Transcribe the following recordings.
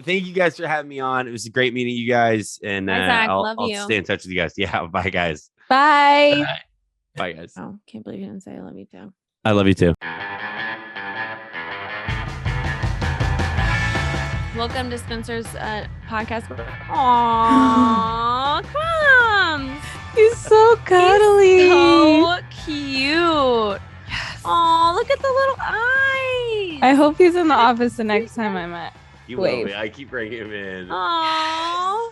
thank you guys for having me on. It was great meeting you guys, and Bye, Zach. Love I'll you. stay in touch with you guys. Yeah, bye guys. Bye. Bye guys. Oh, can't believe you didn't say I love you too. I love you too. Welcome to Spinsters podcast. Aww, Crumbs. He's so cuddly. He's so cute. Yes. Oh, look at the little eyes. I hope he's in the office the next time I'm at. You will be. I keep bringing him in. Aww.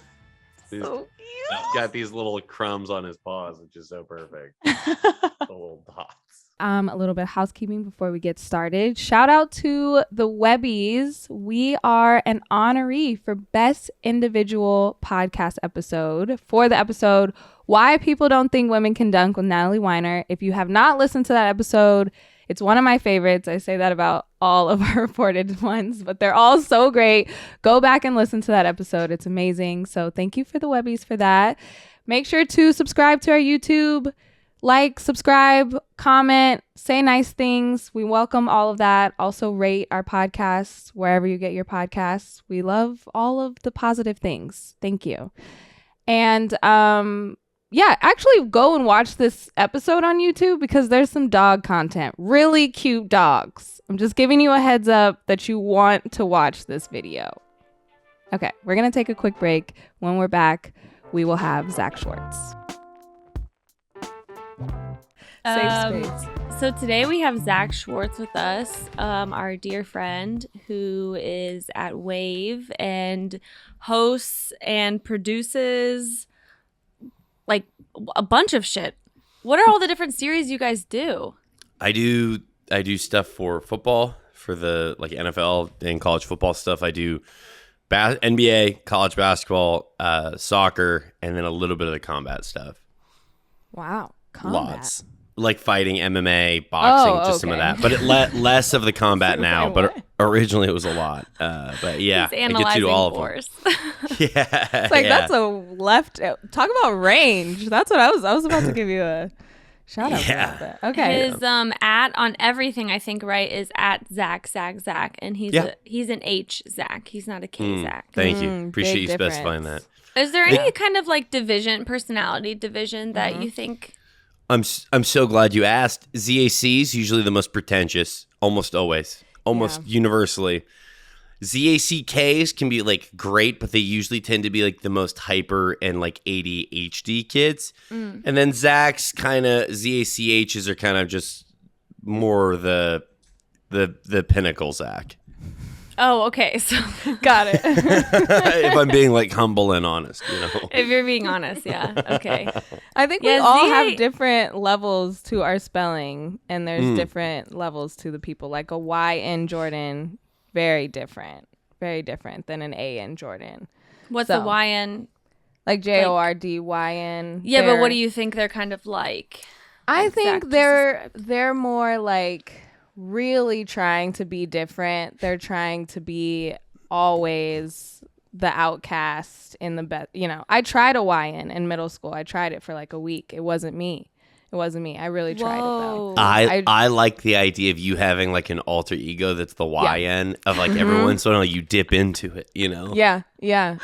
He's So cute. got these little crumbs on his paws, which is so perfect. The little dots. A little bit of housekeeping before we get started. Shout out to the Webbies. We are an honoree for Best Individual Podcast Episode for the episode Why People Don't Think Women Can Dunk with Natalie Weiner. If you have not listened to that episode, it's one of my favorites. I say that about all of our reported ones, but they're all so great. Go back and listen to that episode. It's amazing. So thank you for the Webbies for that. Make sure to subscribe to our YouTube. Like, subscribe, comment, say nice things. We welcome all of that. Also rate our podcasts wherever you get your podcasts. We love all of the positive things. Thank you. And actually go and watch this episode on YouTube because there's some dog content. Really cute dogs. I'm just giving you a heads up that you want to watch this video. Okay, we're going to take a quick break. When we're back, we will have Zach Schwartz. Safe space. So today we have Zach Schwartz with us, our dear friend who is at Wave and hosts and produces like a bunch of shit. What are all the different series you guys do? I do stuff for football, for the like NFL and college football stuff. I do NBA, college basketball, soccer, and then a little bit of the combat stuff. Wow. Combat. Lots. Like fighting, MMA, boxing, just some of that. But less of the combat now. But originally it was a lot. But yeah, I get to do all of them. Yeah. It's like that's a left. Talk about range. That's what I was about to give you a shout out. Yeah. Okay. His at on everything I think right is at Zach, and he's an H Zach. He's not a K Zach. Thank you. Appreciate you specifying that. Is there any kind of like personality division that you think? I'm so glad you asked. ZAC is usually the most pretentious, almost always, universally. ZACKs can be like great, but they usually tend to be like the most hyper and like ADHD kids. And then Zach's kind of ZACHs are kind of just more the pinnacle Zach. Oh, okay. So got it. If I'm being like humble and honest, If you're being honest, yeah. Okay. I think we all have different levels to our spelling, and there's different levels to the people. Like a Y in Jordan, very different than an A in Jordan. What's the Y in? Like JORDYN. Yeah, but what do you think they're kind of like? I think they're more like really trying to be different. They're trying to be always the outcast in the best. I tried a YN in middle school. I tried it for like a week. It wasn't me. I really tried it though. I like the idea of you having like an alter ego that's the YN of like every once in a while you dip into it, Yeah.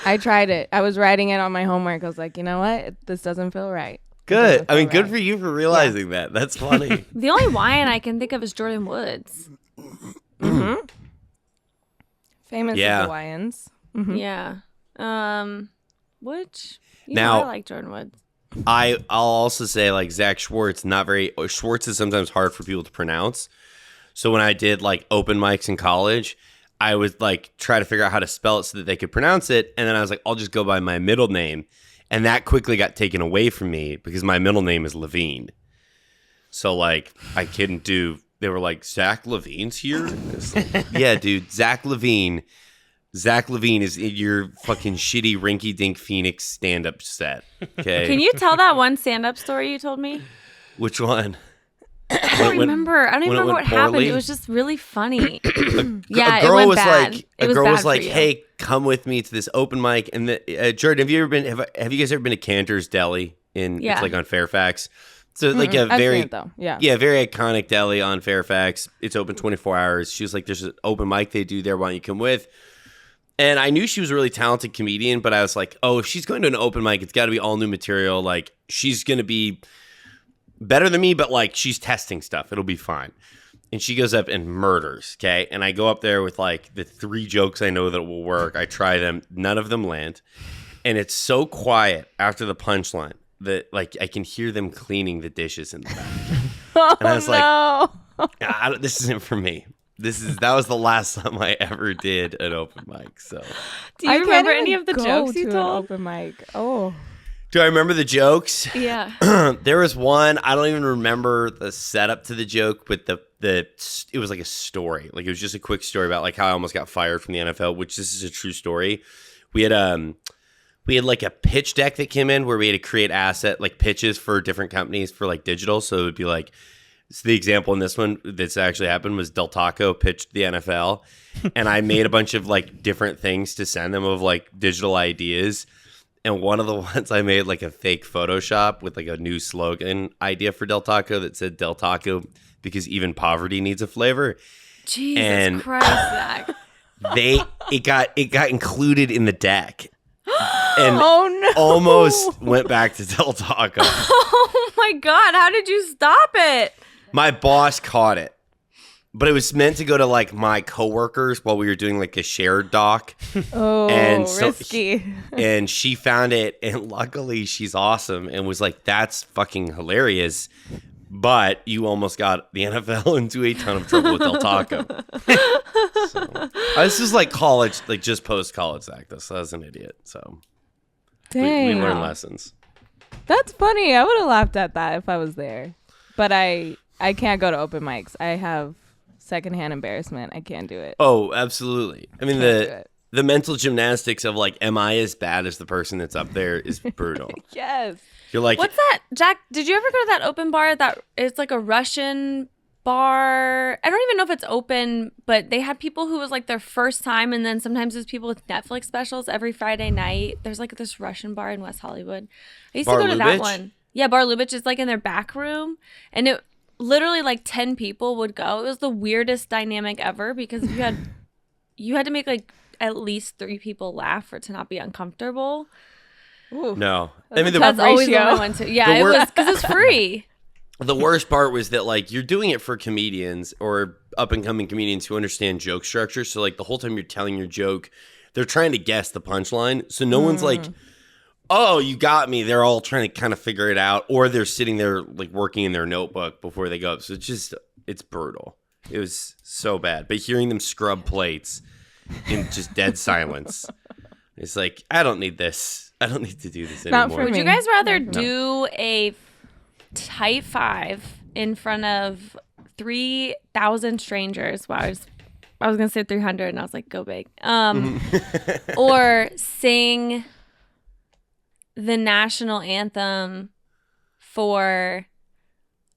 I tried it. I was writing it on my homework. I was like, you know what? This doesn't feel right. Good. I mean, good for you for realizing that. That's funny. The only YN I can think of is Jordan Woods. Famous for the YNs. Yeah. Which now, I like Jordan Woods. I'll also say like Zach Schwartz, Schwartz is sometimes hard for people to pronounce. So when I did like open mics in college, I would like try to figure out how to spell it so that they could pronounce it. And then I was like, I'll just go by my middle name. And that quickly got taken away from me because my middle name is Levine. So like I couldn't do, they were like, Zach Levine's here? Like, yeah, dude, Zach Levine. Zach Levine is in your fucking shitty rinky-dink Phoenix stand-up set. Okay. Can you tell that one stand-up story you told me? Which one? I don't remember. I don't even remember what happened. It was just really funny. A girl was like, "Hey, come with me to this open mic." And Jordan, have you guys ever been to Cantor's Deli it's like on Fairfax? So like a very very iconic deli on Fairfax. It's open 24 hours. She was like, "There's an open mic they do there. Why don't you come with?" And I knew she was a really talented comedian, but I was like, oh, if she's going to an open mic, it's got to be all new material. Like, she's going to be better than me, but like, she's testing stuff. It'll be fine. And she goes up and murders, okay? And I go up there with like the 3 jokes I know that will work. I try them. None of them land. And it's so quiet after the punchline that like I can hear them cleaning the dishes in the back. And I was like, this isn't for me. That was the last time I ever did an open mic. So, do you remember any of the jokes you told? Open mic. Oh, do I remember the jokes? Yeah. There was one. I don't even remember the setup to the joke, but it was like a story. Like, it was just a quick story about like how I almost got fired from the NFL, which this is a true story. We had like a pitch deck that came in where we had to create pitches for different companies for like digital. So it would be like. So the example in this one that's actually happened was Del Taco pitched the NFL, and I made a bunch of like different things to send them of like digital ideas. And one of the ones I made like a fake Photoshop with like a new slogan idea for Del Taco that said Del Taco because even poverty needs a flavor. Jesus Christ, Zach. It got included in the deck. And no. almost went back to Del Taco. Oh my God, how did you stop it? My boss caught it, but it was meant to go to like my coworkers while we were doing like a shared doc. Oh, and so risky. And she found it, and luckily she's awesome and was like, "That's fucking hilarious." But you almost got the NFL into a ton of trouble with Del Taco. So, this is like college, like just post college, Zach. So I was an idiot. So Dang. we learn lessons. That's funny. I would have laughed at that if I was there, but I can't go to open mics. I have secondhand embarrassment. I can't do it. Oh, absolutely. I mean, the mental gymnastics of like, am I as bad as the person that's up there is brutal. Yes. You're like, what's that, Jack? Did you ever go to that open bar that it's like a Russian bar? I don't even know if it's open, but they had people who was like their first time, and then sometimes there's people with Netflix specials every Friday night. There's like this Russian bar in West Hollywood. I used to go to that one. Yeah, Bar Lubitsch is like in their back room, and it literally like 10 people would go. It was the weirdest dynamic ever because you had to make like at least 3 people laugh for it to not be uncomfortable. Ooh. No, I mean that's always what I went to. Yeah, it was because it's free. The worst part was that like you're doing it for comedians or up and coming comedians who understand joke structure. So like the whole time you're telling your joke, they're trying to guess the punchline. So no one's like, "Oh, you got me." They're all trying to kind of figure it out, or they're sitting there like working in their notebook before they go up. So it's brutal. It was so bad. But hearing them scrub plates in just dead silence, it's like, I don't need this. I don't need to do this anymore. Would you guys rather do a tight 5 in front of 3,000 strangers? Wow, I was gonna say 300, and I was like, go big. Or sing the national anthem for,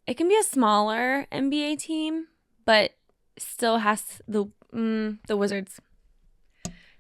it can be a smaller NBA team, but still has the Wizards.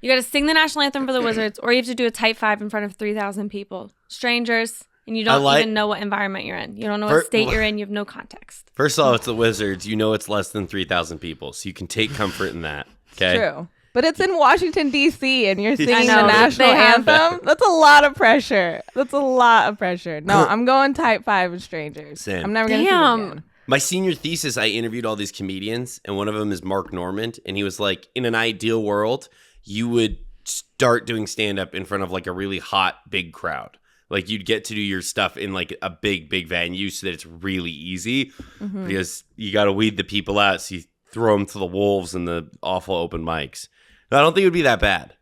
You got to sing the national anthem for the Wizards, or you have to do a tight 5 in front of 3,000 people, strangers, and you don't even know what environment you're in. You don't know what state you're in. You have no context. First of all, it's the Wizards. You know it's less than 3,000 people, so you can take comfort in that. Okay? True. But it's in Washington, D.C., and you're singing the national anthem? That's a lot of pressure. No, I'm going type 5 with strangers. Same. I'm never going to sing again. My senior thesis, I interviewed all these comedians, and one of them is Mark Normand, and he was like, in an ideal world, you would start doing stand-up in front of like a really hot, big crowd. Like you'd get to do your stuff in like a big venue so that it's really easy because you got to weed the people out. So you throw them to the wolves and the awful open mics. I don't think it would be that bad.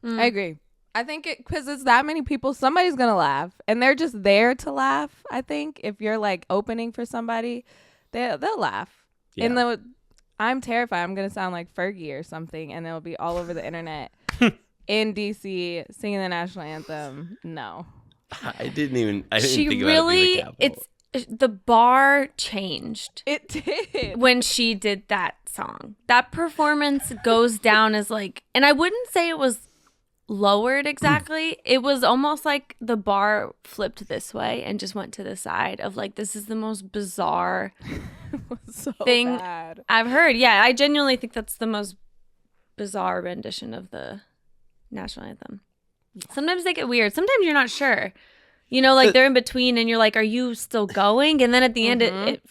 I agree. I think because it's that many people, somebody's going to laugh. And they're just there to laugh, I think. If you're like opening for somebody, they'll laugh. Yeah. And I'm terrified I'm going to sound like Fergie or something. And it'll be all over the internet in D.C. singing the national anthem. No. I didn't think about it. The bar changed. It did. When she did that song. That performance goes down as like, and I wouldn't say it was lowered exactly. It was almost like the bar flipped this way and just went to the side of like, this is the most bizarre thing I've heard. Yeah, I genuinely think that's the most bizarre rendition of the National anthem. Sometimes they get weird. Sometimes you're not sure. You know, like they're in between and you're like, are you still going? And then at the end,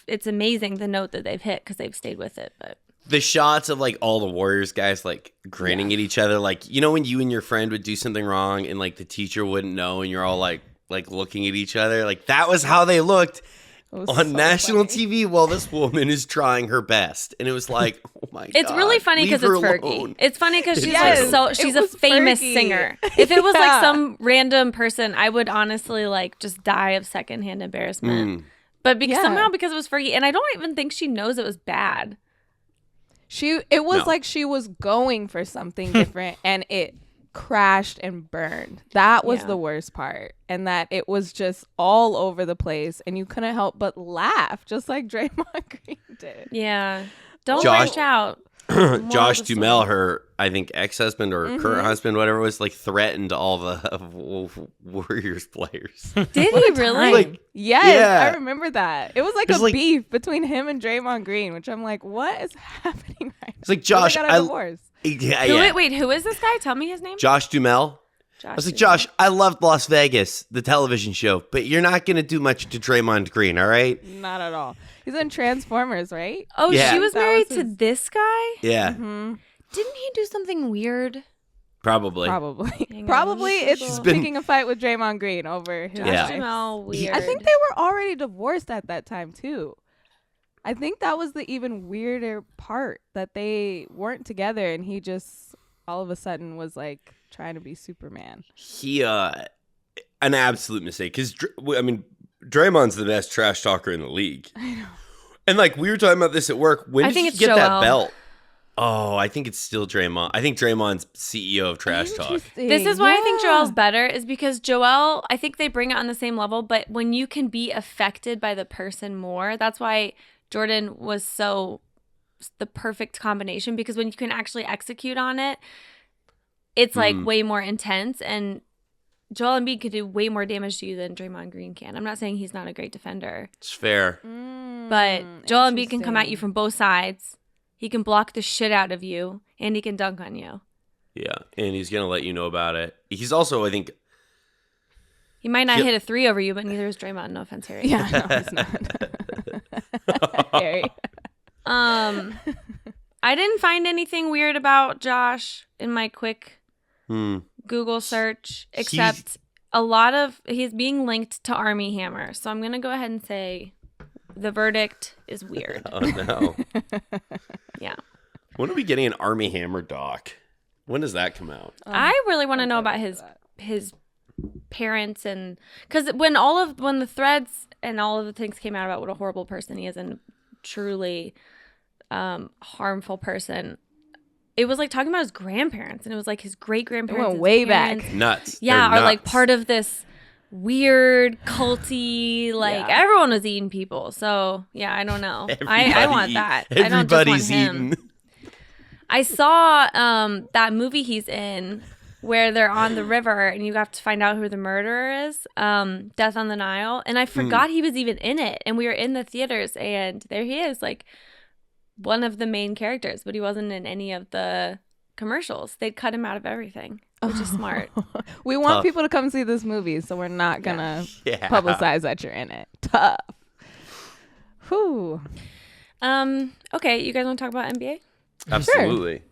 it's amazing the note that they've hit because they've stayed with it. But the shots of like all the Warriors guys like grinning at each other, like, you know, when you and your friend would do something wrong and like the teacher wouldn't know and you're all like looking at each other, like that was how they looked on national TV while this woman is trying her best. And it was like, oh my God. It's really funny because it's Fergie. It's funny because she's a famous singer. If it was like some random person, I would honestly like just die of secondhand embarrassment. But somehow because it was Fergie, and I don't even think she knows it was bad. It was like she was going for something different and it crashed and burned. That was the worst part. And that it was just all over the place and you couldn't help but laugh, just like Draymond Green did. Yeah. Don't reach out. Josh Duhamel, her, I think, ex-husband or current husband, whatever it was, like threatened all the Warriors players. Did he really? Like, yes, I remember that. It was like a beef between him and Draymond Green, which I'm like, what is happening right now? It's like, Josh, they got a divorce. Wait, who is this guy? Tell me his name. Josh Duhamel. I was like, Josh, I loved Las Vegas, the television show, but you're not going to do much to Draymond Green, all right? Not at all. He's in Transformers, right? Oh, she was married to this guy? Yeah. Mm-hmm. Didn't he do something weird? Probably. It's picking a fight with Draymond Green over his wife. Weird. I think they were already divorced at that time, too. I think that was the even weirder part, that they weren't together and he just all of a sudden was like trying to be Superman. He, an absolute mistake. Because, I mean, Draymond's the best trash talker in the league. I know. And, like, we were talking about this at work. When did he get that belt? Oh, I think it's still Draymond. I think Draymond's CEO of Trash Talk. This is why I think Joel's better, is because Joel, I think they bring it on the same level, but when you can be affected by the person more, that's why Jordan was so the perfect combination, because when you can actually execute on it, it's like way more intense, and Joel Embiid could do way more damage to you than Draymond Green can. I'm not saying he's not a great defender. It's fair. But Joel Embiid can come at you from both sides. He can block the shit out of you, and he can dunk on you. Yeah, and he's going to let you know about it. He's also, I think... He might not hit a three over you, but neither is Draymond. No offense, Harry. Yeah, no, he's not. Harry. I didn't find anything weird about Josh in my quick Google search, except a lot of he's being linked to Army Hammer. So I'm going to go ahead and say the verdict is weird. Oh, no. Yeah. When are we getting an Army Hammer doc? When does that come out? I really want to know about his parents, and because when the threads and all of the things came out about what a horrible person he is and truly harmful person, it was like talking about his grandparents, and it was like his great grandparents went way back. Nuts. Yeah, They're are like nuts. part of this weird culty, like everyone was eating people. So yeah, I don't know. I want that. Everybody's I don't just want him. eating. I saw that movie he's in where they're on the river and you have to find out who the murderer is, Death on the Nile, and I forgot he was even in it, and we were in the theaters and there he is, like one of the main characters, but he wasn't in any of the commercials. They'd cut him out of everything, which is smart. We want people to come see this movie, so we're not gonna publicize that you're in it. Tough. Whew. Okay, you guys want to talk about NBA? Absolutely.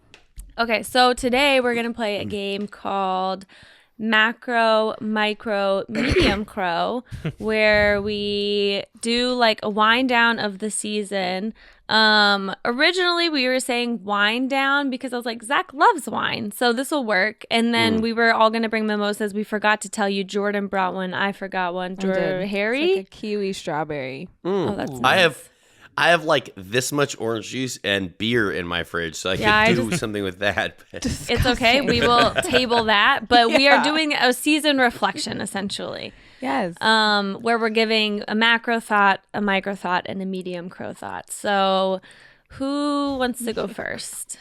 Okay, so today we're going to play a game called Macro, Micro, Medium-cro, where we do like a wind down of the season. Originally we were saying wind down because I was like, Zach loves wine, so this will work. And then we were all going to bring mimosas. We forgot to tell you Jordan brought one. I forgot one. Harry? It's like a kiwi strawberry. Oh, that's nice. I have like this much orange juice and beer in my fridge, so I could do something with that. It's okay. We will table that, but we are doing a season reflection essentially. Yes. Where we're giving a macro thought, a micro thought, and a medium-cro thought. So, who wants to go first?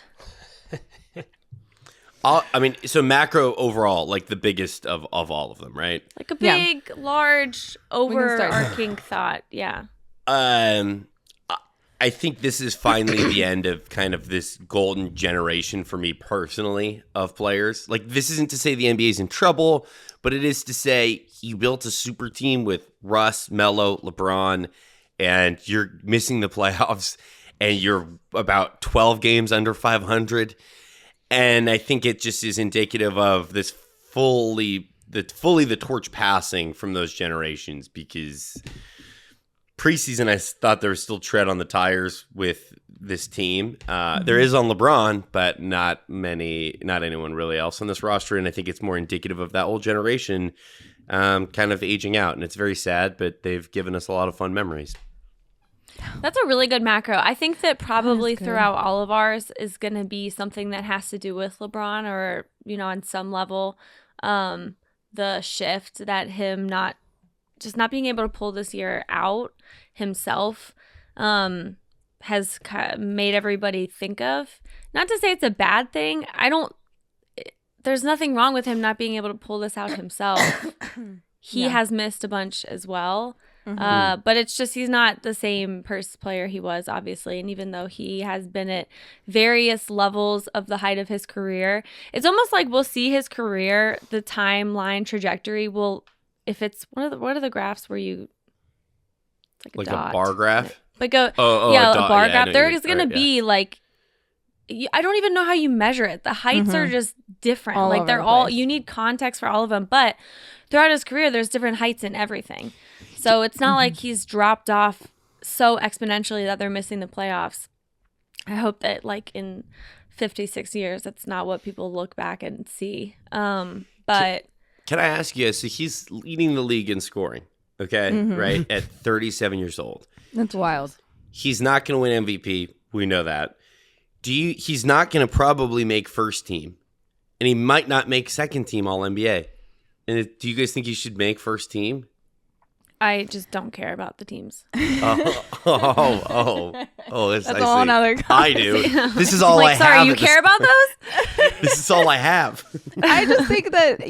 So macro overall, like the biggest of all of them, right? Like a big, large, overarching thought. Yeah. I think this is finally the end of kind of this golden generation for me personally of players. Like, this isn't to say the NBA is in trouble, but it is to say you built a super team with Russ, Melo, LeBron, and you're missing the playoffs, and you're about 12 games under 500. And I think it just is indicative of this fully the torch passing from those generations, because preseason, I thought there was still tread on the tires with this team. There is on LeBron, but not anyone really else on this roster. And I think it's more indicative of that old generation kind of aging out. And it's very sad, but they've given us a lot of fun memories. That's a really good macro. I think that probably throughout all of ours is going to be something that has to do with LeBron, or, on some level, the shift that him not being able to pull this year out himself has made everybody think of. Not to say it's a bad thing. There's nothing wrong with him not being able to pull this out himself. He has missed a bunch as well. But it's just he's not the same player he was, obviously. And even though he has been at various levels of the height of his career, it's almost like we'll see his career, the timeline trajectory will, if it's what are the graphs where you, it's like a dot. A bar graph? Like a bar graph. There is going to be like, I don't even know how you measure it. The heights are just different. Like they're all, you need context for all of them. But throughout his career, there's different heights in everything. So it's not like he's dropped off so exponentially that they're missing the playoffs. I hope that like in 56 years, that's not what people look back and see. But can I ask you, so he's leading the league in scoring, okay, right, at 37 years old. That's wild. He's not going to win MVP. We know that. He's not going to probably make first team, and he might not make second team All-NBA. And do you guys think he should make first team? I just don't care about the teams. That's a whole nother conversation. I do. This is all I have. Sorry, you care about those? This is all I have. I just think that,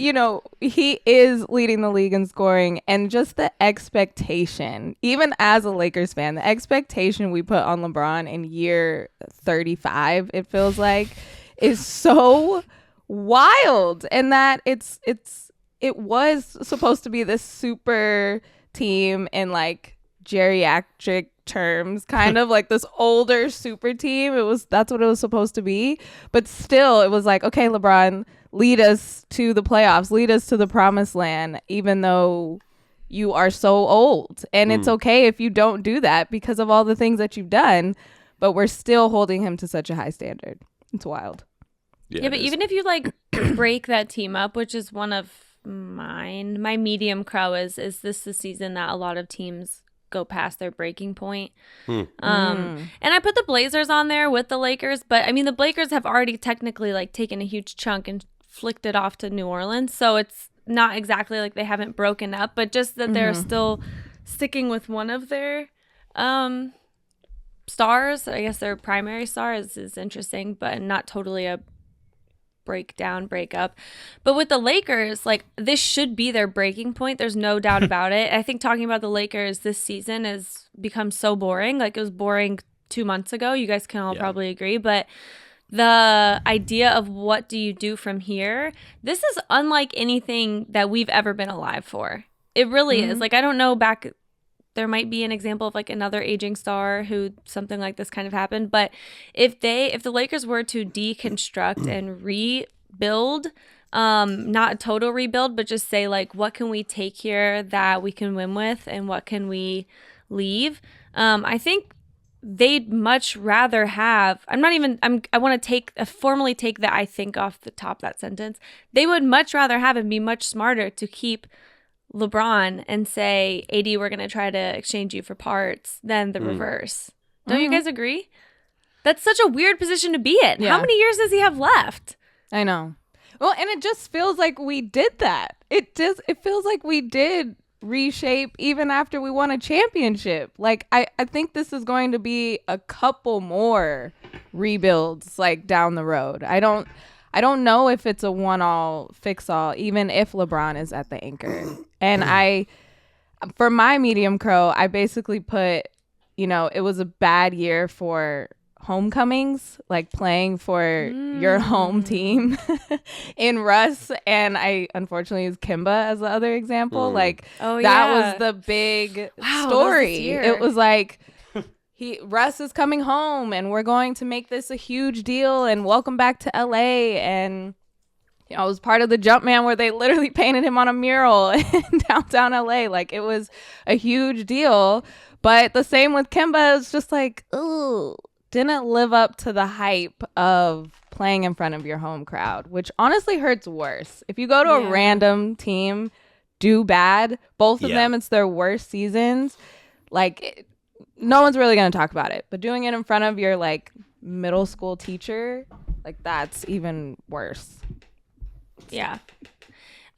he is leading the league in scoring, and just the expectation, even as a Lakers fan, the expectation we put on LeBron in year 35, it feels like, is so wild. And that it was supposed to be this super team in like geriatric terms, kind of like this older super team. That's what it was supposed to be. But still, it was like, okay, LeBron, lead us to the playoffs, lead us to the promised land, even though you are so old. And it's okay if you don't do that because of all the things that you've done, but we're still holding him to such a high standard. It's wild. Yeah, but even if you like break that team up, which is one of my medium crow is this the season that a lot of teams go past their breaking point. And I put the Blazers on there with the Lakers, but I mean the Lakers have already technically like taken a huge chunk and flicked it off to New Orleans, so it's not exactly like they haven't broken up, but just that they're still sticking with one of their stars. I guess their primary star is interesting, but not totally a break up. But with the Lakers, like, this should be their breaking point. There's no doubt about it. I think talking about the Lakers this season has become so boring. Like, it was boring 2 months ago. You guys can all probably agree. But the idea of what do you do from here, this is unlike anything that we've ever been alive for. It really is. Like, I don't know there might be an example of like another aging star who something like this kind of happened. But if the Lakers were to deconstruct and rebuild, not a total rebuild, but just say like, what can we take here that we can win with and what can we leave? I think they'd much rather have, I want to formally take that I think off the top of that sentence. They would much rather have and be much smarter to keep LeBron and say, AD, we're going to try to exchange you for parts than the reverse. Don't you guys agree? That's such a weird position to be in. How many years does he have left? I know. Well, and it just feels like we did that. It feels like we did reshape even after we won a championship. Like, I think this is going to be a couple more rebuilds like down the road. I don't know if it's a one-all fix-all, even if LeBron is at the anchor. And for my medium crow, I basically put it was a bad year for homecomings, like playing for your home team in Russ, and I unfortunately use Kimba as the other example. Like that was the big story. It was like Russ is coming home and we're going to make this a huge deal and welcome back to LA. And I was part of the Jumpman where they literally painted him on a mural in downtown LA. Like it was a huge deal. But the same with Kimba, it's just like, ooh, didn't live up to the hype of playing in front of your home crowd, which honestly hurts worse. If you go to a random team, do bad, both of them, it's their worst seasons. Like, no one's really going to talk about it. But doing it in front of your, like, middle school teacher, like, that's even worse. Yeah.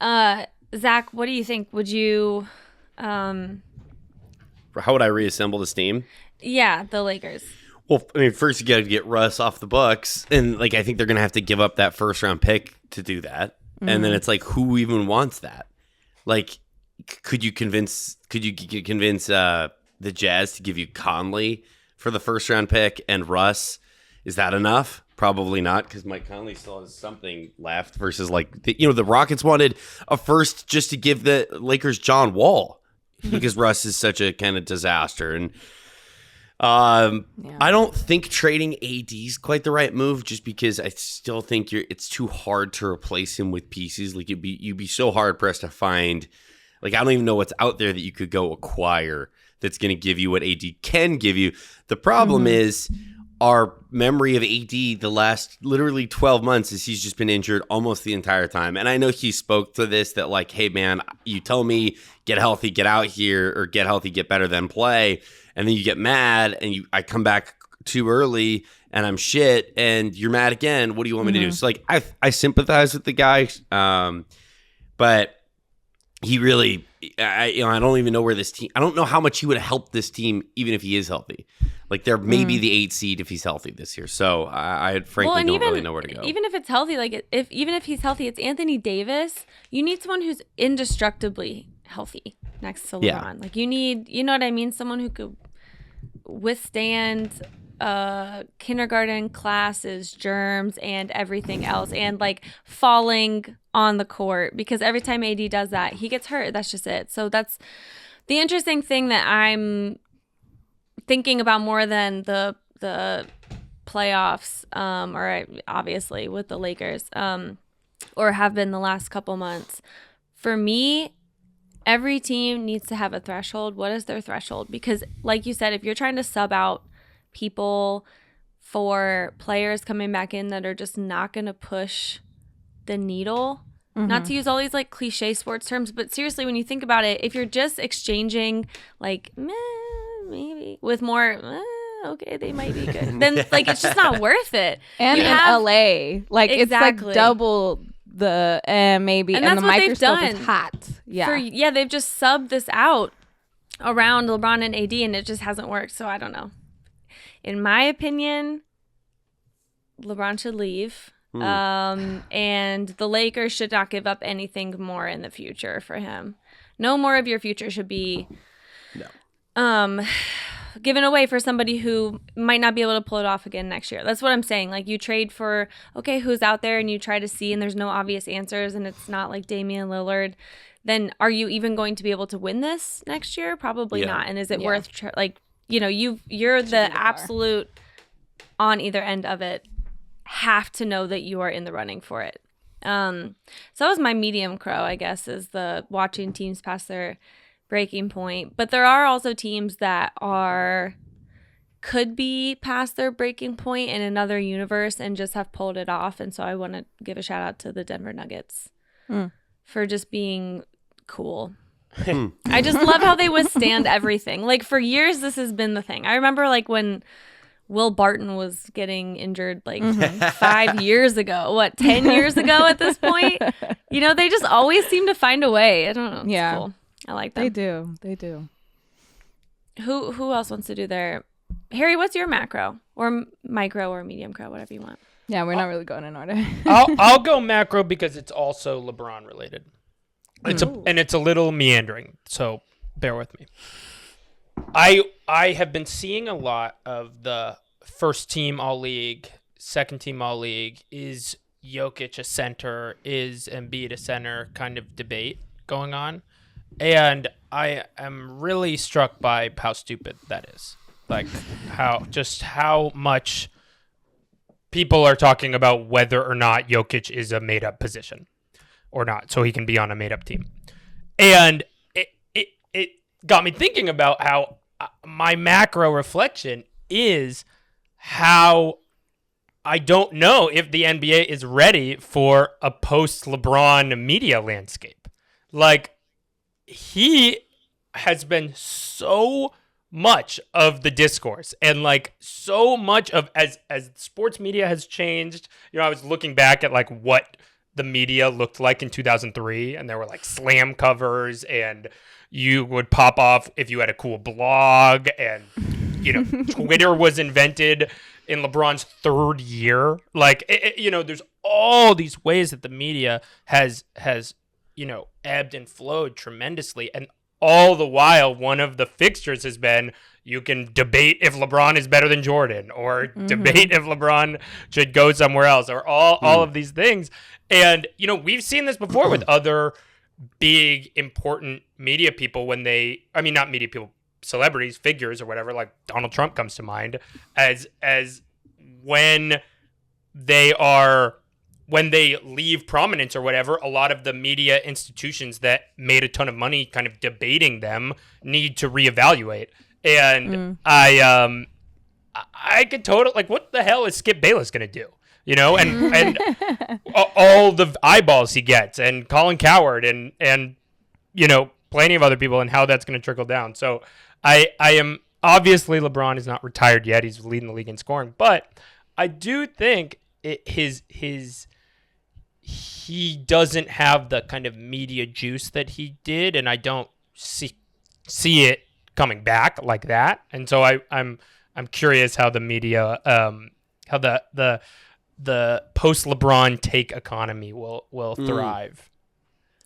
Zach, what do you think? Would you... How would I reassemble this team? Yeah, the Lakers. Well, I mean, first you got to get Russ off the Bucks, and like I think they're going to have to give up that first round pick to do that. And then it's like, who even wants that? Like, could you convince the Jazz to give you Conley for the first round pick and Russ? Is that enough? Probably not, because Mike Conley still has something left. Versus like the Rockets wanted a first just to give the Lakers John Wall because Russ is such a kind of disaster. And I don't think trading AD is quite the right move, just because I still think it's too hard to replace him with pieces. Like you'd be so hard pressed to find. Like I don't even know what's out there that you could go acquire that's going to give you what AD can give you. The problem is our memory of AD the last literally 12 months is he's just been injured almost the entire time. And I know he spoke to this that like, hey man, you tell me get healthy, get out here, or get healthy, get better, then play. And then you get mad and I come back too early and I'm shit and you're mad again. What do you want me to do? So like I sympathize with the guy. But he really, I don't even know where this team, I don't know how much he would help this team even if he is healthy. Like they're maybe the 8th seed if he's healthy this year. So I frankly don't really know where to go. Even if it's healthy, like even if he's healthy, it's Anthony Davis. You need someone who's indestructibly healthy next to LeBron. Yeah. Like you need, you know what I mean? Someone who could withstand kindergarten classes, germs, and everything else, and like falling on the court, because every time AD does that, he gets hurt. That's just it. So that's the interesting thing that I'm thinking about more than the playoffs, or obviously with the Lakers, or have been the last couple months. For me, every team needs to have a threshold. What is their threshold? Because like you said, if you're trying to sub out people for players coming back in that are just not going to push the needle, not to use all these like cliche sports terms, but seriously, when you think about it, if you're just exchanging like maybe with more okay, they might be good, then like it's just not worth it. And in LA, like exactly. It's like double the maybe, and the microscope is hot. They've just subbed this out around LeBron and AD, and it just hasn't worked. So I don't know. In my opinion, LeBron should leave. And the Lakers should not give up anything more in the future for him. No more of your future should be given away for somebody who might not be able to pull it off again next year. That's what I'm saying. Like you trade for, okay, who's out there, and you try to see, and there's no obvious answers, and it's not like Damian Lillard. Then are you even going to be able to win this next year? Probably not. And is it worth you're the absolute on either end of it, have to know that you are in the running for it. So that was my medium crow, I guess, is the watching teams pass their breaking point. But there are also teams that could be past their breaking point in another universe and just have pulled it off. And so I want to give a shout out to the Denver Nuggets for just being cool. I just love how they withstand everything. Like for years, this has been the thing. I remember like when Will Barton was getting injured like 5 years ago, 10 years ago at this point? They just always seem to find a way. I don't know. It's cool. I like them. They do. Who else wants to do their... Harry, what's your macro or micro or medium crow, whatever you want? Yeah, we're not really going in order. I'll go macro because it's also LeBron related. It's a little meandering, so bear with me. I have been seeing a lot of the first team all league, second team all league. Is Jokic a center? Is Embiid a center? Kind of debate going on, and I am really struck by how stupid that is. Like how much people are talking about whether or not Jokic is a made up position or not, so he can be on a made up team, and it got me thinking about how my macro reflection is how I don't know if the NBA is ready for a post-LeBron media landscape. Like, he has been so much of the discourse, and like so much of as sports media has changed. I was looking back at like what the media looked like in 2003, and there were like slam covers, and you would pop off if you had a cool blog, and Twitter was invented in LeBron's third year. Like, there's all these ways that the media has ebbed and flowed tremendously, and all the while, one of the fixtures has been you can debate if LeBron is better than Jordan, or debate if LeBron should go somewhere else, or all of these things. And, we've seen this before with other big, important media people not media people, celebrities, figures or whatever, like Donald Trump comes to mind, as when they leave prominence or whatever, a lot of the media institutions that made a ton of money kind of debating them need to reevaluate. And I could totally, like, what the hell is Skip Bayless going to do? And all the eyeballs he gets, and Colin Cowherd, and plenty of other people, and how that's going to trickle down. So I am, obviously LeBron is not retired yet. He's leading the league in scoring, but I do think he doesn't have the kind of media juice that he did, and I don't see it coming back like that. And so I'm curious how the media, how the post LeBron take economy will thrive.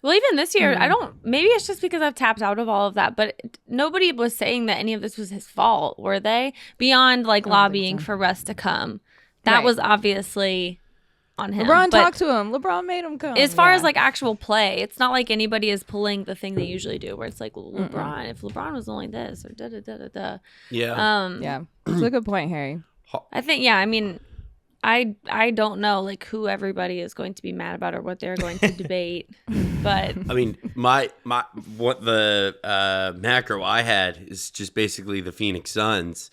Well, even this year, maybe it's just because I've tapped out of all of that, but nobody was saying that any of this was his fault, were they? Beyond like lobbying for Russ to come. That was obviously on him. LeBron talked to him. LeBron made him come. As far as like actual play, it's not like anybody is pulling the thing they usually do, where it's like LeBron. If LeBron was only this or da da da da da. Yeah. Yeah. It's a good point, Harry. I think. Yeah. I mean, I don't know like who everybody is going to be mad about or what they're going to debate, but I mean, what the macro I had is just basically the Phoenix Suns.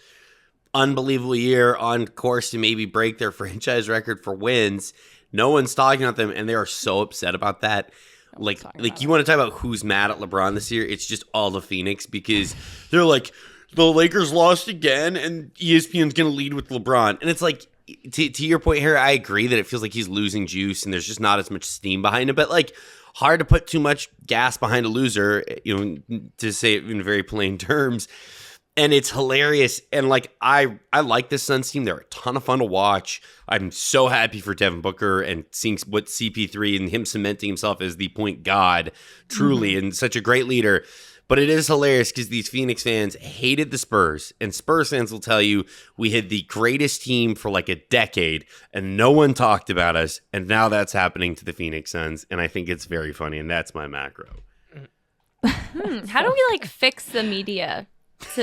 Unbelievable year, on course to maybe break their franchise record for wins. No one's talking about them, and they are so upset about that. Like you want to talk about who's mad at LeBron this year? It's just all the Phoenix, because they're like, the Lakers lost again, and ESPN's going to lead with LeBron. And it's like, to your point here, I agree that it feels like he's losing juice, and there's just not as much steam behind him. But like, hard to put too much gas behind a loser, to say it in very plain terms. And it's hilarious. And like, I like this Suns team. They're a ton of fun to watch. I'm so happy for Devin Booker and seeing what CP3 and him cementing himself as the point god, truly, and such a great leader. But it is hilarious because these Phoenix fans hated the Spurs, and Spurs fans will tell you we had the greatest team for like a decade and no one talked about us. And now that's happening to the Phoenix Suns. And I think it's very funny. And that's my macro. How do we like fix the media?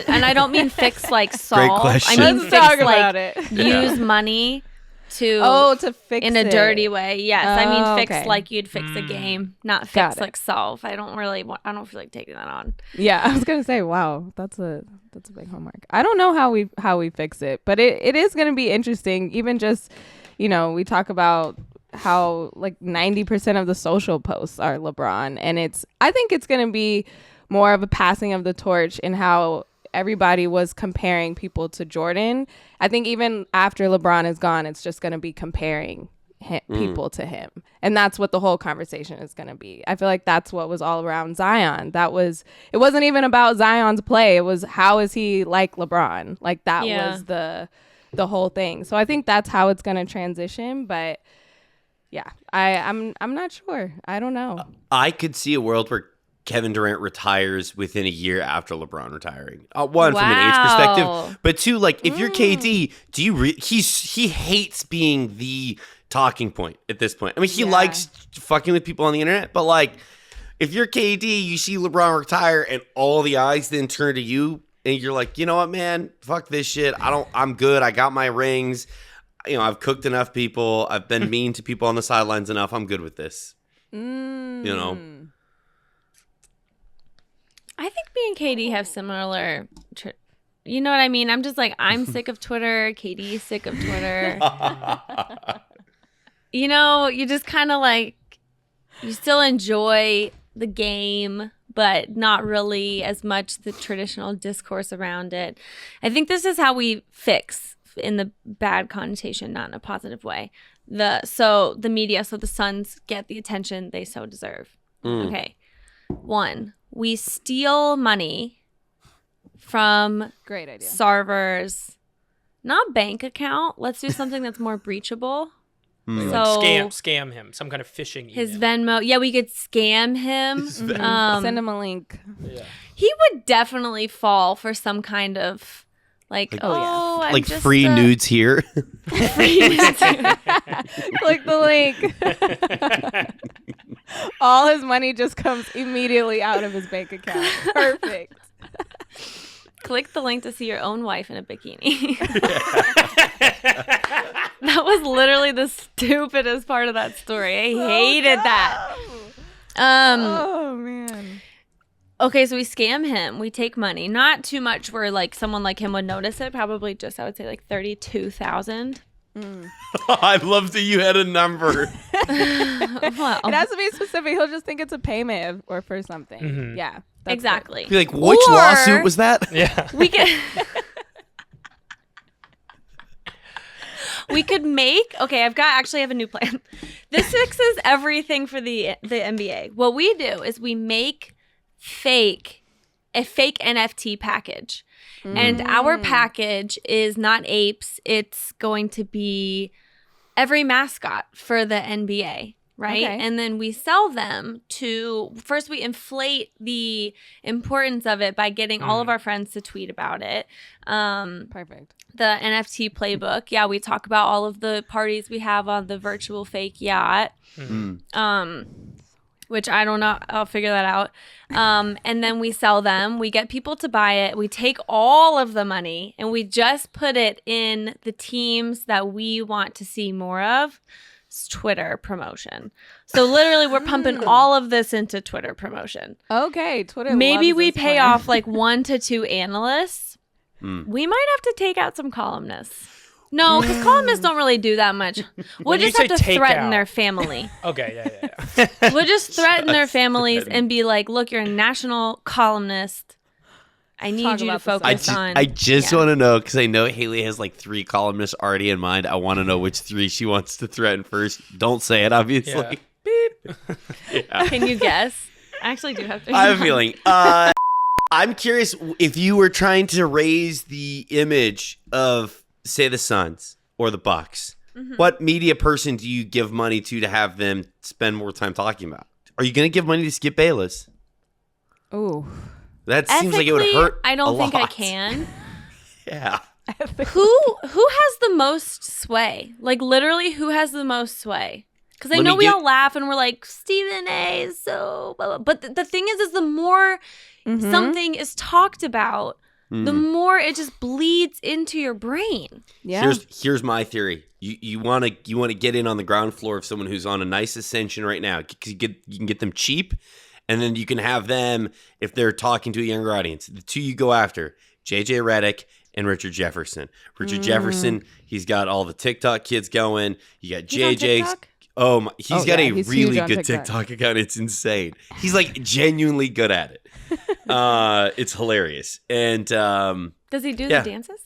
And I don't mean fix like solve. Great question. I mean Let's fix talk like about it. use money to fix in a it. dirty way. Yes, I mean fix okay. like you'd fix a game, not fix like solve. I don't feel like taking that on. Yeah, I was gonna say, wow, that's a big homework. I don't know how we fix it, but it is gonna be interesting. Even just, we talk about how like 90% of the social posts are LeBron, and I think it's gonna be more of a passing of the torch in how everybody was comparing people to Jordan. I think even after LeBron is gone, it's just going to be comparing people to him. And that's what the whole conversation is going to be. I feel like that's what was all around Zion. It wasn't even about Zion's play. It was, how is he like LeBron? Like that was the whole thing. So I think that's how it's going to transition. But yeah, I'm not sure. I don't know. I could see a world where Kevin Durant retires within a year after LeBron retiring. One, from an age perspective, but two, like if you're KD, do you he hates being the talking point at this point. I mean, he likes fucking with people on the internet, but like if you're KD, you see LeBron retire and all the eyes then turn to you and you're like, you know what, man, fuck this shit. I'm good. I got my rings. You know, I've cooked enough people. I've been mean to people on the sidelines enough. I'm good with this. You know? I think me and Katie have similar, you know what I mean? I'm just like, I'm sick of Twitter. Katie's sick of Twitter. You know, you just kind of like, you still enjoy the game, but not really as much the traditional discourse around it. I think this is how we fix in the bad connotation, not in a positive way. The media, so the Suns get the attention they so deserve. Okay. 1, we steal money from Great idea. servers, not bank account. Let's do something that's more breachable. So scam him, some kind of phishing email. His Venmo. Yeah, we could scam him. Send him a link. Yeah. He would definitely fall for some kind of I'm like just free nudes here. free nudes. Click the link. All his money just comes immediately out of his bank account. Perfect. Click the link to see your own wife in a bikini. That was literally the stupidest part of that story. I hated that. Oh man. Okay, so we scam him. We take money. Not too much where like someone like him would notice it. Probably just, I would say, like $32,000. I love that you had a number. Well, It has to be specific. He'll just think it's a payment or for something. Yeah. That's exactly. Be like, which Or lawsuit was that? Yeah. We could we could make actually have a new plan. This fixes everything for the NBA. What we do is we make a fake NFT package. And our package is not apes. It's going to be every mascot for the NBA, right? Okay. And then we sell them first we inflate the importance of it by getting all of our friends to tweet about it. Perfect. The NFT playbook. Yeah, we talk about all of the parties we have on the virtual fake yacht. Which I don't know. I'll figure that out. And then we sell them. We get people to buy it. We take all of the money and we just put it in the teams that we want to see more of. It's Twitter promotion. So literally we're pumping all of this into Twitter promotion. Okay. Twitter. Maybe loves we this pay plan. off like 1 to 2 analysts. We might have to take out some columnists. No, because columnists don't really do that much. We'll When you just have to say take threaten out- their family. Okay, yeah. We'll just threaten their families and be like, look, you're a national columnist. I need Talk you to about the focus on. I just want to know, because I know Haley has like 3 columnists already in mind. I want to know which 3 she wants to threaten first. Don't say it, obviously. Yeah. Can you guess? I actually do have to. I have a feeling. I'm curious if you were trying to raise the image of, say, the Suns or the Bucks. What media person do you give money to have them spend more time talking about? Are you going to give money to Skip Bayless? Ooh. That seems like it would Ethically, hurt. I don't a think I lot. can. Yeah. Who has the most sway? Like literally, who has the most sway? Because I Let know me we get- all laugh and we're like, Stephen A. is so blah, blah. But the thing is the more something is talked about, the more it just bleeds into your brain. Yeah. Here's my theory. You want to get in on the ground floor of someone who's on a nice ascension right now. You can get them cheap, and then you can have them if they're talking to a younger audience. The 2 you go after, JJ Redick and Richard Jefferson. Richard Jefferson, he's got all the TikTok kids going. You got He's on JJ. TikTok? Oh my, he's got a he's really huge on good TikTok. TikTok account. It's insane. He's like genuinely good at it. It's hilarious. And Does he do Yeah. the dances?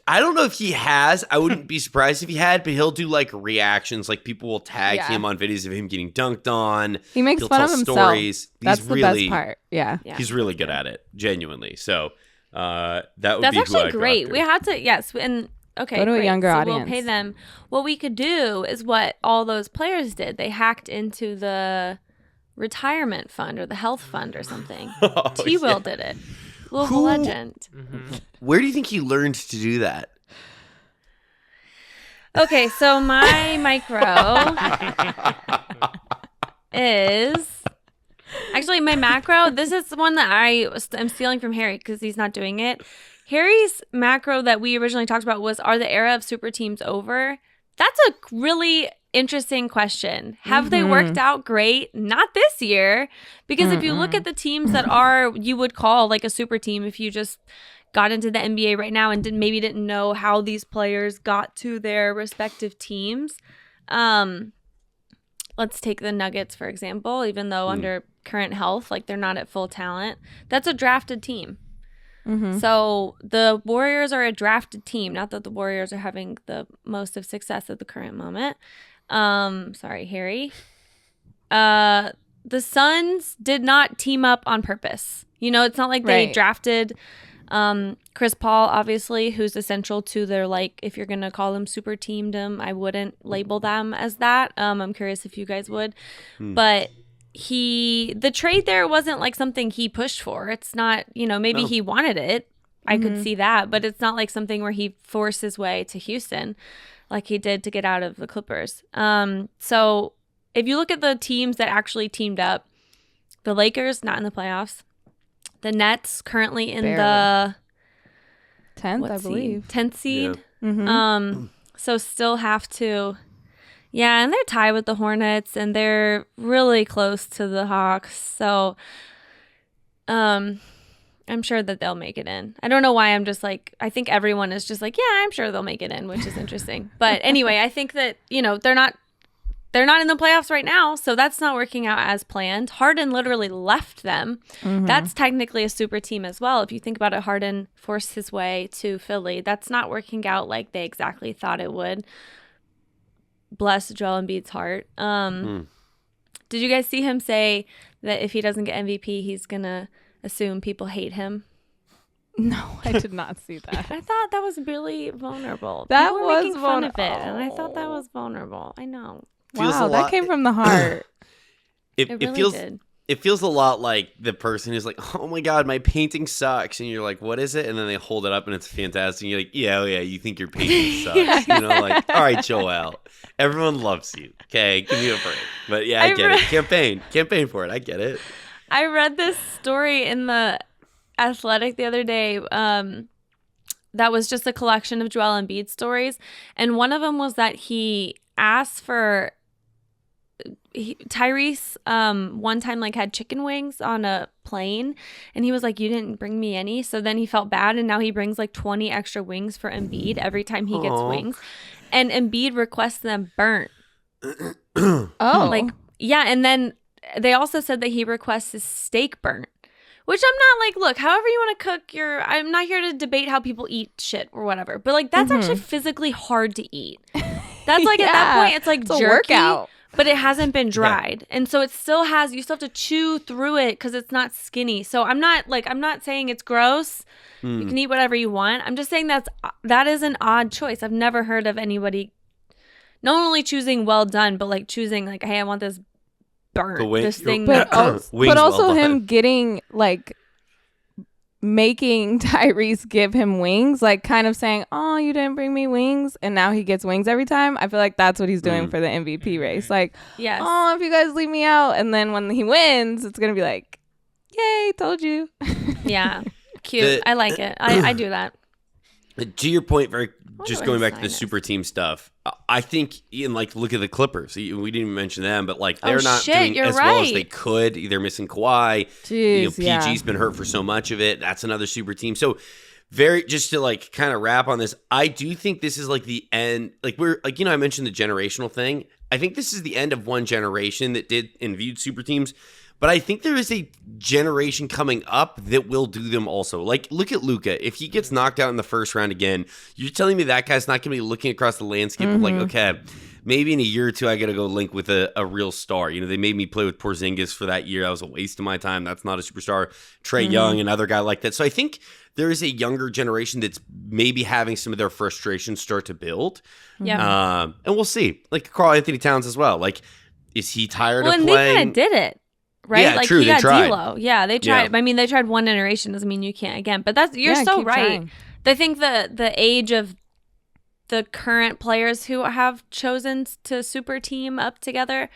I don't know if he has. I wouldn't be surprised if he had, but he'll do like reactions. Like people will tag Yeah. him on videos of him getting dunked on. He makes He'll fun tell of himself. stories. That's He's the really, best part. Yeah. Yeah. He's really good at it, genuinely. So that would That's be who actually I'd go great. after. We had to, yes. And okay, Go to a great. younger so audience. We'll pay them. What we could do is what all those players did. They hacked into the retirement fund or the health fund or something. Oh, T-Will did it. Louisville legend. Where do you think he learned to do that? Okay, so my micro is actually my macro. This is the one that I'm stealing from Harry because he's not doing it. Harry's macro that we originally talked about was, are the era of super teams over? That's a really interesting question. Have they worked out great? Not this year. Because if you look at the teams that you would call like a super team, if you just got into the NBA right now and maybe didn't know how these players got to their respective teams. Let's take the Nuggets, for example, even though under current health, like they're not at full talent. That's a drafted team. So the Warriors are a drafted team. Not that the Warriors are having the most of success at the current moment. Sorry, Harry. The Suns did not team up on purpose. You know, it's not like they drafted Chris Paul, obviously, who's essential to their, like, if you're going to call them super teamdom, I wouldn't label them as that. I'm curious if you guys would. But the trade there wasn't like something he pushed for. It's not, you know, maybe he wanted it. I could see that. But it's not like something where he forced his way to Houston like he did to get out of the Clippers. So if you look at the teams that actually teamed up, the Lakers, not in the playoffs. The Nets currently in the 10th, I believe. 10th seed. Yeah. So still have to. Yeah, and they're tied with the Hornets, and they're really close to the Hawks. So I'm sure that they'll make it in. I don't know why I'm just like, I think everyone is just like, yeah, I'm sure they'll make it in, which is interesting. But anyway, I think that, you know, they're not in the playoffs right now, so that's not working out as planned. Harden literally left them. That's technically a super team as well. If you think about it, Harden forced his way to Philly. That's not working out like they exactly thought it would. Bless Joel Embiid's heart. Did you guys see him say that if he doesn't get MVP, he's going to assume people hate him? No, I did not see that. I thought that was really vulnerable. That People were was making fun of it, and I thought that was vulnerable. I know. Wow, that came from the heart. It really did. It feels a lot like the person who's like, oh my God, my painting sucks. And you're like, what is it? And then they hold it up and it's fantastic. And you're like, yeah, you think your painting sucks. You know, like, all right, Joel, everyone loves you. Okay, give me a break. But yeah, I get it. Campaign for it. I get it. I read this story in the Athletic the other day that was just a collection of Joel Embiid stories. And one of them was that he asked for Tyrese one time like had chicken wings on a plane, and he was like, you didn't bring me any. So then he felt bad, and now he brings like 20 extra wings for Embiid every time he gets wings, and Embiid requests them burnt. And then they also said that he requests his steak burnt, which I'm not like, look, however you want to cook I'm not here to debate how people eat shit or whatever, but like that's actually physically hard to eat. That's like at that point it's like it's jerky, a workout. But it hasn't been dried. And so it still has, you still have to chew through it because it's not skinny. So I'm not saying it's gross. You can eat whatever you want. I'm just saying that is an odd choice. I've never heard of anybody not only choosing well done, but like choosing like, hey, I want this burnt. This thing. But also him getting like making Tyrese give him wings, like kind of saying, oh, you didn't bring me wings, and now he gets wings every time. I feel like that's what he's doing for the MVP race. Like, yes. Oh, if you guys leave me out, and then when he wins, it's gonna be like, yay, told you. Yeah, cute. I like it. I do that. To your point, just going back to the super team stuff, I think, Ian, like, look at the Clippers. We didn't even mention them, but like they're not doing as well as they could. They're missing Kawhi. Jeez, PG's been hurt for so much of it. That's another super team. So just to like kind of wrap on this, I do think this is like the end. Like we're like, I mentioned the generational thing. I think this is the end of one generation that did and viewed super teams. But I think there is a generation coming up that will do them also. Like, look at Luka. If he gets knocked out in the first round again, you're telling me that guy's not going to be looking across the landscape of like, okay, maybe in a year or two I got to go link with a real star. They made me play with Porzingis for that year. That was a waste of my time. That's not a superstar. Trae Young, another guy like that. So I think there is a younger generation that's maybe having some of their frustrations start to build. Yeah. And we'll see. Like Karl Anthony Towns as well. Like, is he tired of and playing? they kind of did it. right? Yeah, like true, he they got tried. D'Lo. Yeah, they tried. Yeah. I mean, they tried one iteration. Doesn't mean you can't again. But you're Yeah, so keep right. trying. I think the age of the current players who have chosen to super team up together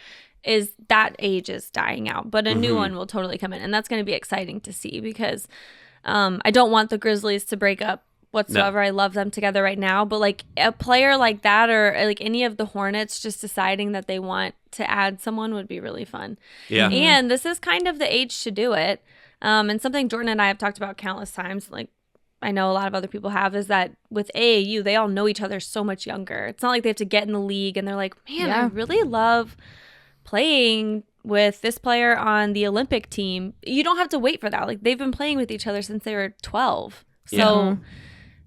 is that age is dying out, but a new one will totally come in, and that's going to be exciting to see because I don't want the Grizzlies to break up whatsoever. I love them together right now, but like a player like that or like any of the Hornets just deciding that they want to add someone would be really fun. Yeah. And this is kind of the age to do it. And something Jordan and I have talked about countless times, like I know a lot of other people have, is that with AAU, they all know each other so much younger. It's not like they have to get in the league and they're like, man, I really love playing with this player on the Olympic team. You don't have to wait for that. Like they've been playing with each other since they were 12. So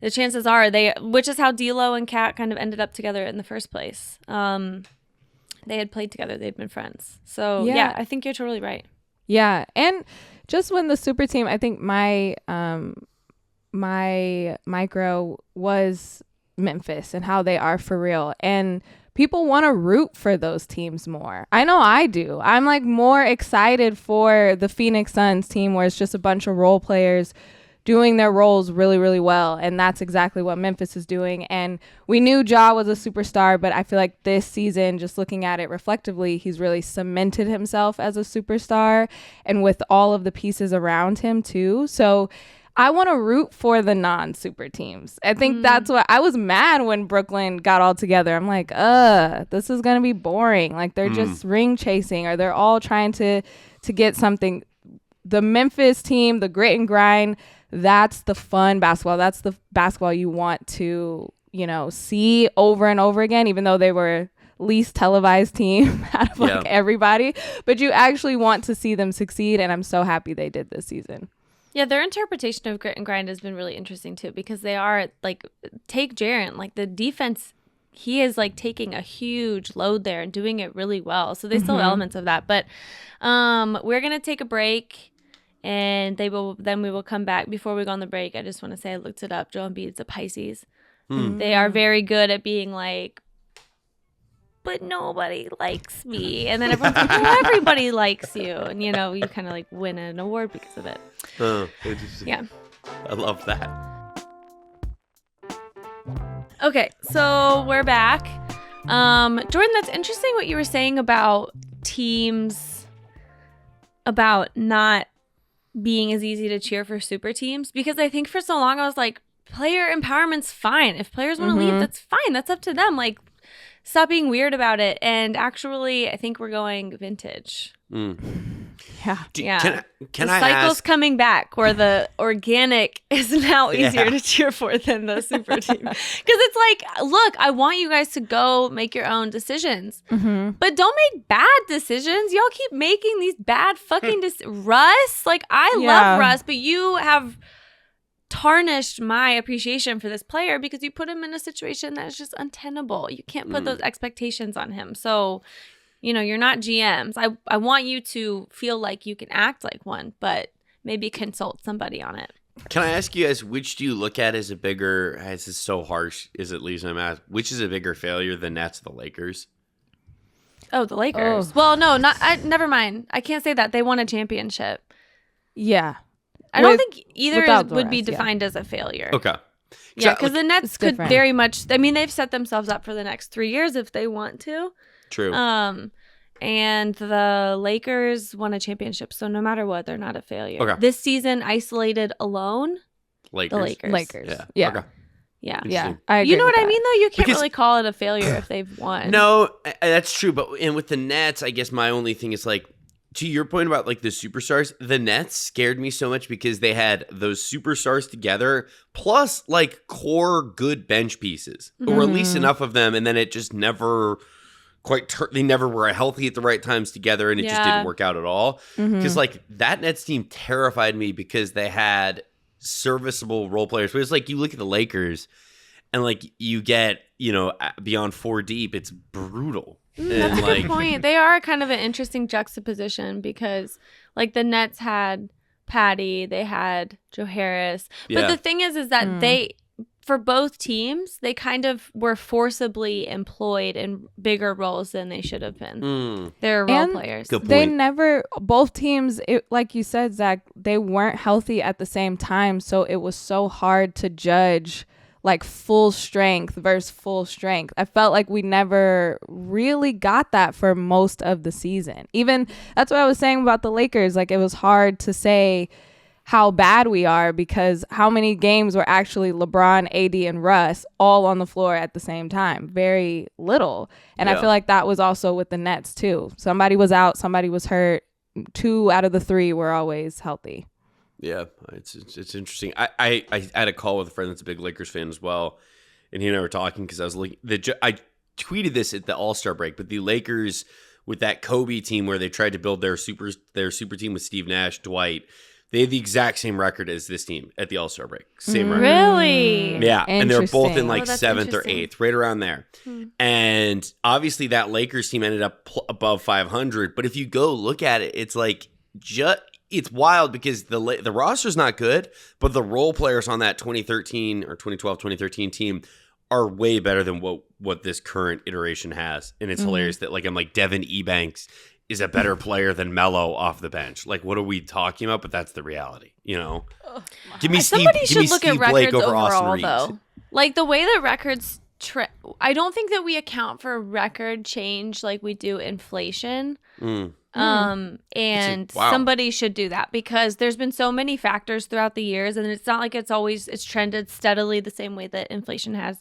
the chances are which is how D'Lo and Kat kind of ended up together in the first place. They had played together. They'd been friends. So yeah, I think you're totally right. Yeah. And just when the super team, I think my micro was Memphis and how they are for real. And people want to root for those teams more. I know I do. I'm like more excited for the Phoenix Suns team where it's just a bunch of role players doing their roles really, really well. And that's exactly what Memphis is doing. And we knew Ja was a superstar, but I feel like this season, just looking at it reflectively, he's really cemented himself as a superstar and with all of the pieces around him too. So I want to root for the non-super teams. I think that's what I was mad when Brooklyn got all together. I'm like, this is going to be boring. Like they're just ring chasing or they're all trying to get something. The Memphis team, the grit and grind, that's the fun basketball. That's the basketball you want to, see over and over again, even though they were least televised team out of like everybody. But you actually want to see them succeed. And I'm so happy they did this season. Yeah, their interpretation of grit and grind has been really interesting too, because they are like, take Jaren, like the defense, he is like taking a huge load there and doing it really well. So they still have elements of that, but we're gonna take a break, and we will come back. Before we go on the break, I just want to say I looked it up. Joel Embiid's a Pisces. They are very good at being like, but nobody likes me, and then everyone's like, well, everybody likes you, and you kind of like win an award because of it. Yeah, I love that. Okay, so we're back. Jordan, that's interesting what you were saying about teams, about not being as easy to cheer for super teams, because I think for so long I was like, player empowerment's fine. If players want to leave, that's fine. That's up to them. Like, stop being weird about it. And actually, I think we're going vintage. Yeah. Can the I cycle's ask? coming back where the organic is now easier to cheer for than the super team. Because it's like, look, I want you guys to go make your own decisions. But don't make bad decisions. Y'all keep making these bad fucking Russ, like, I love Russ, but you have tarnished my appreciation for this player because you put him in a situation that is just untenable. You can't put those expectations on him. So, you're not GMs. I want you to feel like you can act like one, but maybe consult somebody on it. Can I ask you guys, which do you look at as a bigger, this is so harsh, is it leaves my mouth, which is a bigger failure, the Nets or the Lakers? Oh, the Lakers. Well, no, never mind. I can't say that. They won a championship. Yeah. I don't think either would be rest, defined as a failure. Okay. Yeah, because the Nets could different. very much, they've set themselves up for the next 3 years if they want to. True. And the Lakers won a championship, so no matter what, they're not a failure. Okay. This season, isolated alone, Lakers. the Lakers. Yeah. Okay. Yeah. I agree You know with what I that. mean, though? You can't Because- really call it a failure if they've won. No, that's true. But with the Nets, I guess my only thing is like, to your point about like the superstars, the Nets scared me so much because they had those superstars together, plus like core good bench pieces, or at least enough of them, and then it just never they never were healthy at the right times together, and it just didn't work out at all. Because like that Nets team terrified me because they had serviceable role players. But it's like you look at the Lakers, and like you get beyond 4 deep, it's brutal. That's a good point. They are kind of an interesting juxtaposition because, like, the Nets had Patty, they had Joe Harris, but the thing is that for both teams, they kind of were forcibly employed in bigger roles than they should have been. They're role players. Good point. They never, both teams, like you said, Zach, they weren't healthy at the same time. So it was so hard to judge like full strength versus full strength. I felt like we never really got that for most of the season. Even that's what I was saying about the Lakers. Like it was hard to say how bad we are because how many games were actually LeBron, AD, and Russ all on the floor at the same time? Very little. And I feel like that was also with the Nets too. Somebody was out, somebody was hurt. 2 out of the 3 were always healthy. Yeah, it's interesting. I had a call with a friend that's a big Lakers fan as well, and he and I were talking because I was looking. I tweeted this at the All-Star break, but the Lakers with that Kobe team where they tried to build their super team with Steve Nash, Dwight, they had the exact same record as this team at the All-Star break. Same record. Really? Yeah, and they're both in like that's 7th or interesting. 8th, right around there. And obviously that Lakers team ended up above 500, but if you go look at it, it's like it's wild because the roster's not good, but the role players on that 2013 or 2012-2013 team are way better than what this current iteration has. And it's hilarious that I'm like Devin Ebanks is a better player than Melo off the bench. Like, what are we talking about? But that's the reality, you know? Give me Somebody Steve should look Blake at records over Austin overall, Reeves. though. Like, the way that records... I don't think that we account for record change like we do inflation. And wow. somebody should do that because there's been so many factors throughout the years, and it's not like it's trended steadily the same way that inflation has.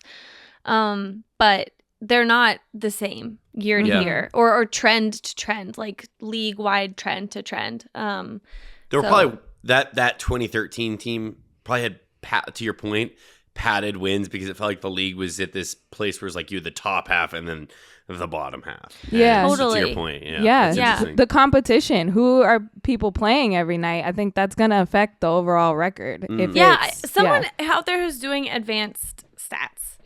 But they're not the same year to year or trend to trend, like league wide trend to trend. There were probably that 2013 team probably had, to your point, padded wins because it felt like the league was at this place where it's like you had the top half and then the bottom half. Yeah. And so Totally. to your point. Yeah. That's interesting. The competition. Who are people playing every night? I think that's going to affect the overall record. If someone out there who's doing advanced stats,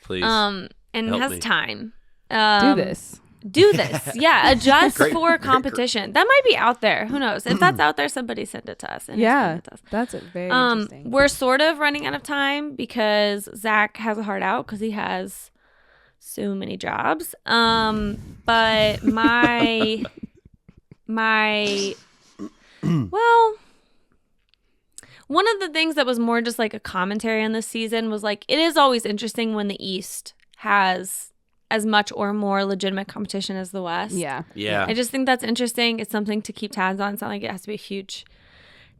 Please. and Help has me. time. do this. Do this. Yeah. Adjust Great. for competition. That might be out there. Who knows? If that's out there, somebody send it to us. And explain it to us. That's very interesting. We're sort of running out of time because Zach has a hard out because he has so many jobs. But my well, one of the things that was more just like a commentary on this season was like, it is always interesting when the East has as much or more legitimate competition as the West. Yeah. Yeah. I just think that's interesting. It's something to keep tabs on. It's not like it has to be a huge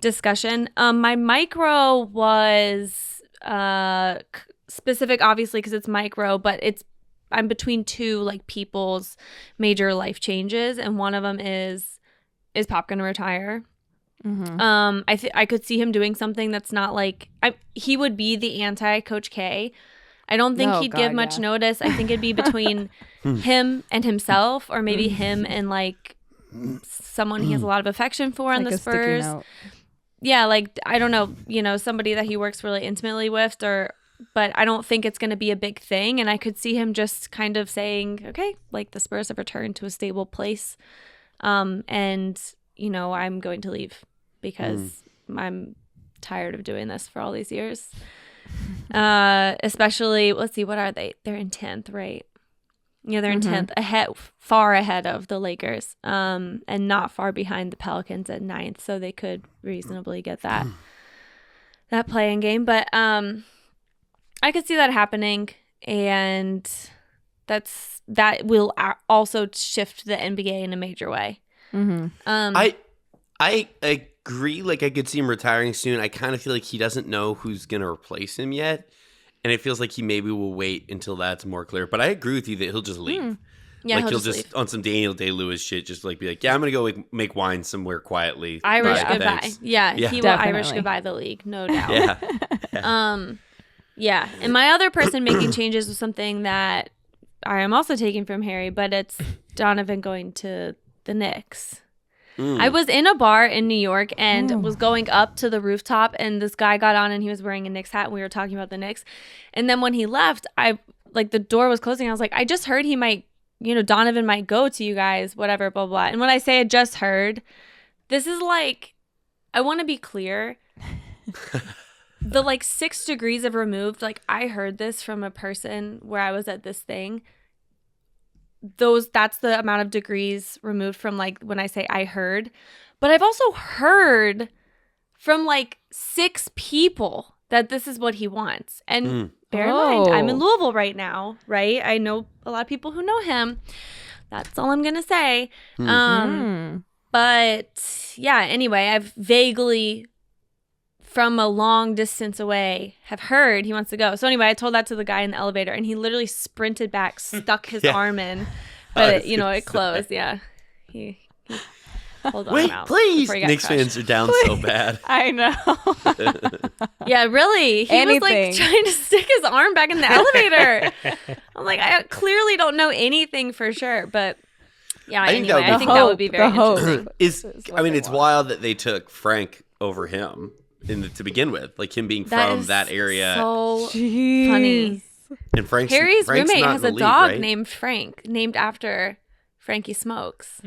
discussion. My micro was specific, obviously, because it's micro, but I'm between 2 like people's major life changes, and one of them is Pop gonna retire? I could see him doing something that's not like he would be the anti Coach K. I don't think he'd give much notice. I think it'd be between him and himself, or maybe him and like someone he has a lot of affection for on Like the a sticky Spurs. note. Yeah, like I don't know, somebody that he works really intimately with, but I don't think it's going to be a big thing. And I could see him just kind of saying, okay, like the Spurs have returned to a stable place, and I'm going to leave because I'm tired of doing this for all these years. Especially, let's see, what are they? They're in 10th, right? Yeah, they're in 10th, far ahead of the Lakers, and not far behind the Pelicans at 9th, so they could reasonably get that play-in game. But I could see that happening, and that will also shift the NBA in a major way. I agree. Like, I could see him retiring soon. I kind of feel like he doesn't know who's going to replace him yet. And it feels like he maybe will wait until that's more clear. But I agree with you that he'll just leave. Yeah, like, he'll just leave. on some Daniel Day-Lewis shit, just like be like, yeah, I'm going to go make wine somewhere quietly. Irish Bye, goodbye. thanks. Yeah, he will Definitely. Irish goodbye the league, no doubt. Yeah. Yeah. And my other person making changes was something that I am also taking from Harry, but it's Donovan going to the Knicks. I was in a bar in New York and was going up to the rooftop, and this guy got on and he was wearing a Knicks hat, and we were talking about the Knicks. And then when he left, the door was closing. I was like, I just heard he might, Donovan might go to you guys, whatever, blah, blah. And when I say I just heard, this is like, I want to be clear. the like 6 degrees of removed, like I heard this from a person where I was at this thing. That's the amount of degrees removed from like when I say I heard. But I've also heard from like 6 people that this is what he wants. And bear in mind, I'm in Louisville right now, right? I know a lot of people who know him. That's all I'm going to say. But yeah, anyway, I've vaguely, from a long distance away, have heard he wants to go. So anyway, I told that to the guy in the elevator, and he literally sprinted back, stuck his arm in, but it closed. Yeah, he pulled on out. Please. Knicks fans are down so bad. I know. Yeah, really. He was like trying to stick his arm back in the elevator. I'm like, I clearly don't know anything for sure, but yeah. I think that would be very interesting. It's wild that they took Frank over him to begin with, like him being from that area. So funny. And Harry's Frank's roommate not has in a the dog league, right? named Frank, named after Frankie Smokes.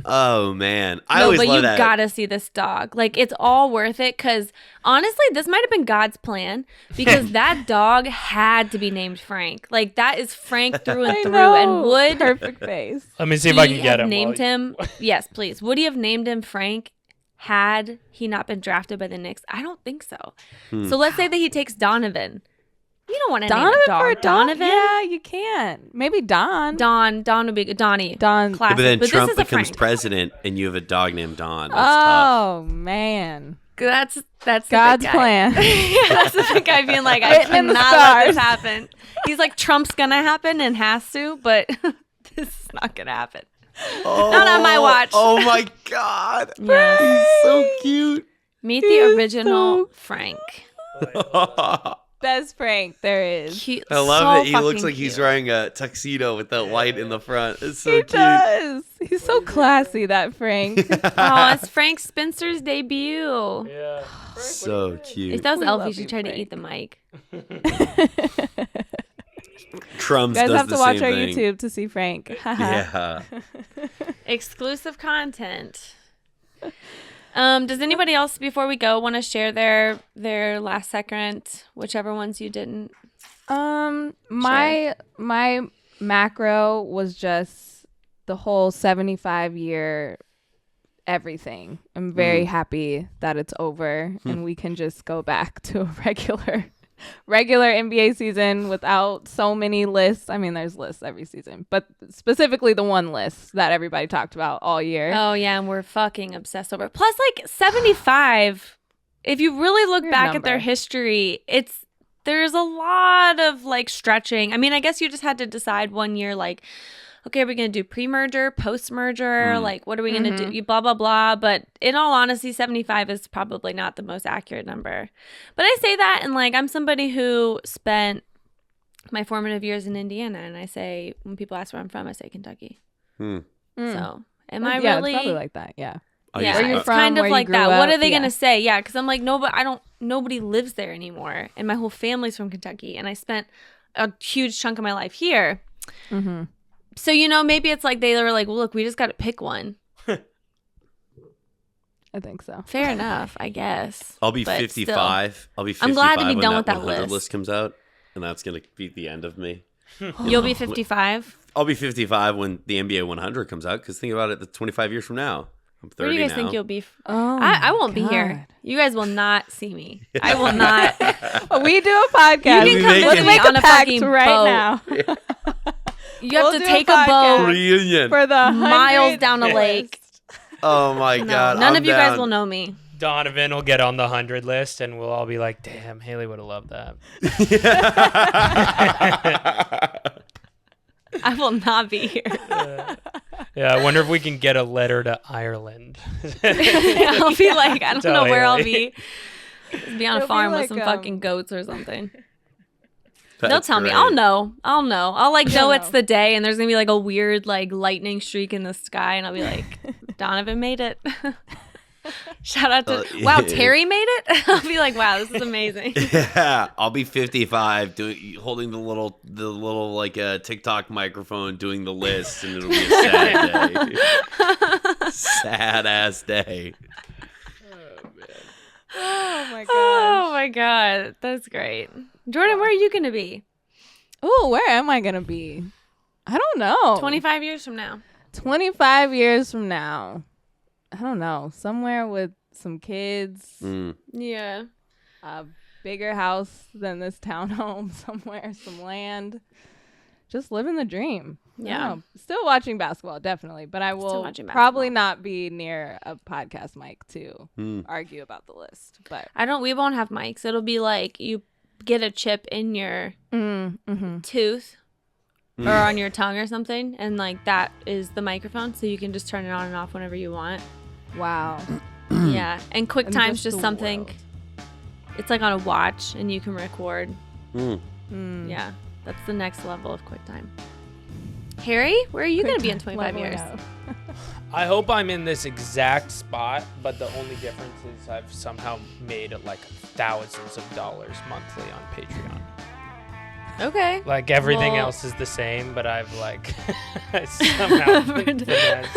Oh man, I always love that. You gotta see this dog. Like, it's all worth it, because honestly, this might have been God's plan, because that dog had to be named Frank. Like, that is Frank through and through. And would perfect face. Let me see if I can get him. Named him? Yes, please. Would he have named him Frank had he not been drafted by the Knicks? I don't think so. So let's say that he takes Donovan. You don't want to name a dog Donovan. Yeah, you can. Maybe Don would be good. Donnie. Classic. Yeah, but then Trump this is becomes Frank. president, and you have a dog named Don. That's tough. Man. That's God's plan. Yeah, that's the big guy being like, I cannot let this happen. He's like, Trump's gonna happen and has to, but this is not gonna happen. Not on my watch. Oh my God. Yes. He's so cute. Meet the original Frank. Best Frank there is. Cute, I love so it. He looks like fucking he's cute. wearing a tuxedo with that white in the front. It's so He cute. does. He's so classy, that Frank. Oh, it's Frank's Spinsters debut. Yeah. So cute. If that was We Elf, love you should you, try to Frank. eat the mic. Crumbs You guys does have the to watch same our thing. YouTube to see Frank. Yeah. Exclusive content. Does anybody else before we go want to share their last second, whichever ones you didn't? My macro was just the whole 75-year everything. I'm very happy that it's over and we can just go back to a regular NBA season without so many lists. I mean, there's lists every season, but specifically the one list that everybody talked about all year. Oh yeah, and we're fucking obsessed over. Plus, like 75. If you really look Weird back number. at their history, there's a lot of like stretching. I mean, I guess you just had to decide one year, like, okay, are we going to do pre-merger, post-merger? Like, what are we going to do? Blah, blah, blah. But in all honesty, 75 is probably not the most accurate number. But I say that, and like, I'm somebody who spent my formative years in Indiana, and I say, when people ask where I'm from, I say Kentucky. So, am I yeah, really? it's probably like that, yeah. Yeah, Where you're it's from, kind of where you like grew that. What up, are they yeah. gonna say? Yeah, because I'm like, no, but nobody lives there anymore, and my whole family's from Kentucky, and I spent a huge chunk of my life here. So maybe it's like they were like, well, look, we just got to pick one. I think so. Fair enough, I guess. I'll be But 55. still. I'll be 55 I'm glad to be when done that with that 100 list. list comes out, and that's going to be the end of me. You'll be 55. I'll be 55 when the NBA 100 comes out, because think about it, that's 25 years from now. I'm 30 Where do you guys now. think you'll be? Oh, I won't be here. God. You guys will not see me. I will not. We do a podcast. You can come Let's visit me make on a a pact fucking right boat. now You have We'll to do a take a podcast. boat Reunion. for the miles 100 down a list. lake. Oh my No, God. none I'm of you guys down. will know me. Donovan will get on the 100 list, and we'll all be like, "Damn, Haley would have loved that." I will not be here. Yeah, I wonder if we can get a letter to Ireland. I'll be like, I don't know where I'll Totally. be. Just be on a It'll be farm like, with some fucking goats or something. They'll That's tell me. great. I'll know. I'll like know You'll it's know. the day, and there's gonna be like a weird like lightning streak in the sky, and I'll be like, Donovan made it. Shout out to wow, Terry made it. I'll be like, wow, this is amazing. Yeah, I'll be 55, holding the little like TikTok microphone, doing the list, and it'll be a sad day, sad ass day. Oh my Oh gosh. my god, that's great. Jordan, where are you gonna be? Oh, where am I gonna be? I don't know. 25 years from now. 25 years from now. I don't know. Somewhere with some kids, Yeah. a bigger house than this townhome somewhere, some land. Just living the dream. I Yeah. don't know. Still watching basketball, definitely. But I will watching probably basketball. not be near a podcast mic to argue about the list. But We won't have mics. It'll be like you get a chip in your tooth or on your tongue or something, and like that is the microphone, so you can just turn it on and off whenever you want. wow. Yeah. And QuickTime's just the something. world. It's like on a watch, and you can record. Mm. Yeah. That's the next level of QuickTime. Harry, where are you going to be in 25 years? I hope I'm in this exact spot, but the only difference is I've somehow made like thousands of dollars monthly on Patreon. Okay. Like everything Well- else is the same, but I've like somehow finessed.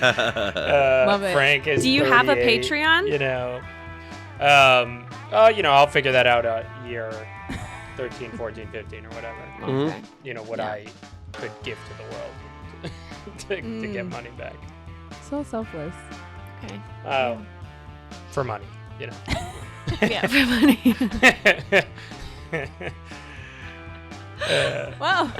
Love it. Frank is Do you have a 38, Patreon? You know, I'll figure that out year 13, 14, 15 or whatever. Okay. You know, what Yeah. I could give to the world to get money back. So selfless. Okay. For money, you know. Yeah, for money. Well,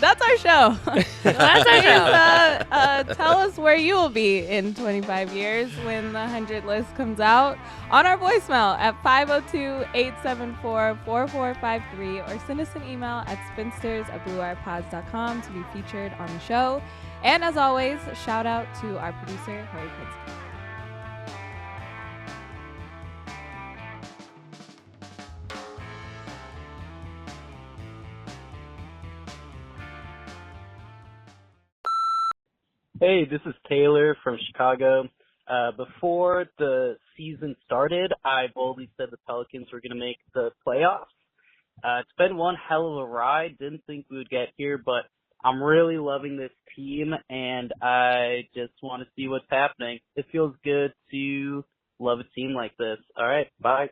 that's our show. That's our show. Please, tell us where you will be in 25 years when the 100 list comes out on our voicemail at 502-874-4453 or send us an email at spinsters@bluewirepods.com to be featured on the show. And as always, shout out to our producer, Harry Pinsky. Hey, this is Taylor from Chicago. Before the season started, I boldly said the Pelicans were going to make the playoffs. It's been one hell of a ride. Didn't think we would get here, but I'm really loving this team, and I just want to see what's happening. It feels good to love a team like this. All right, bye.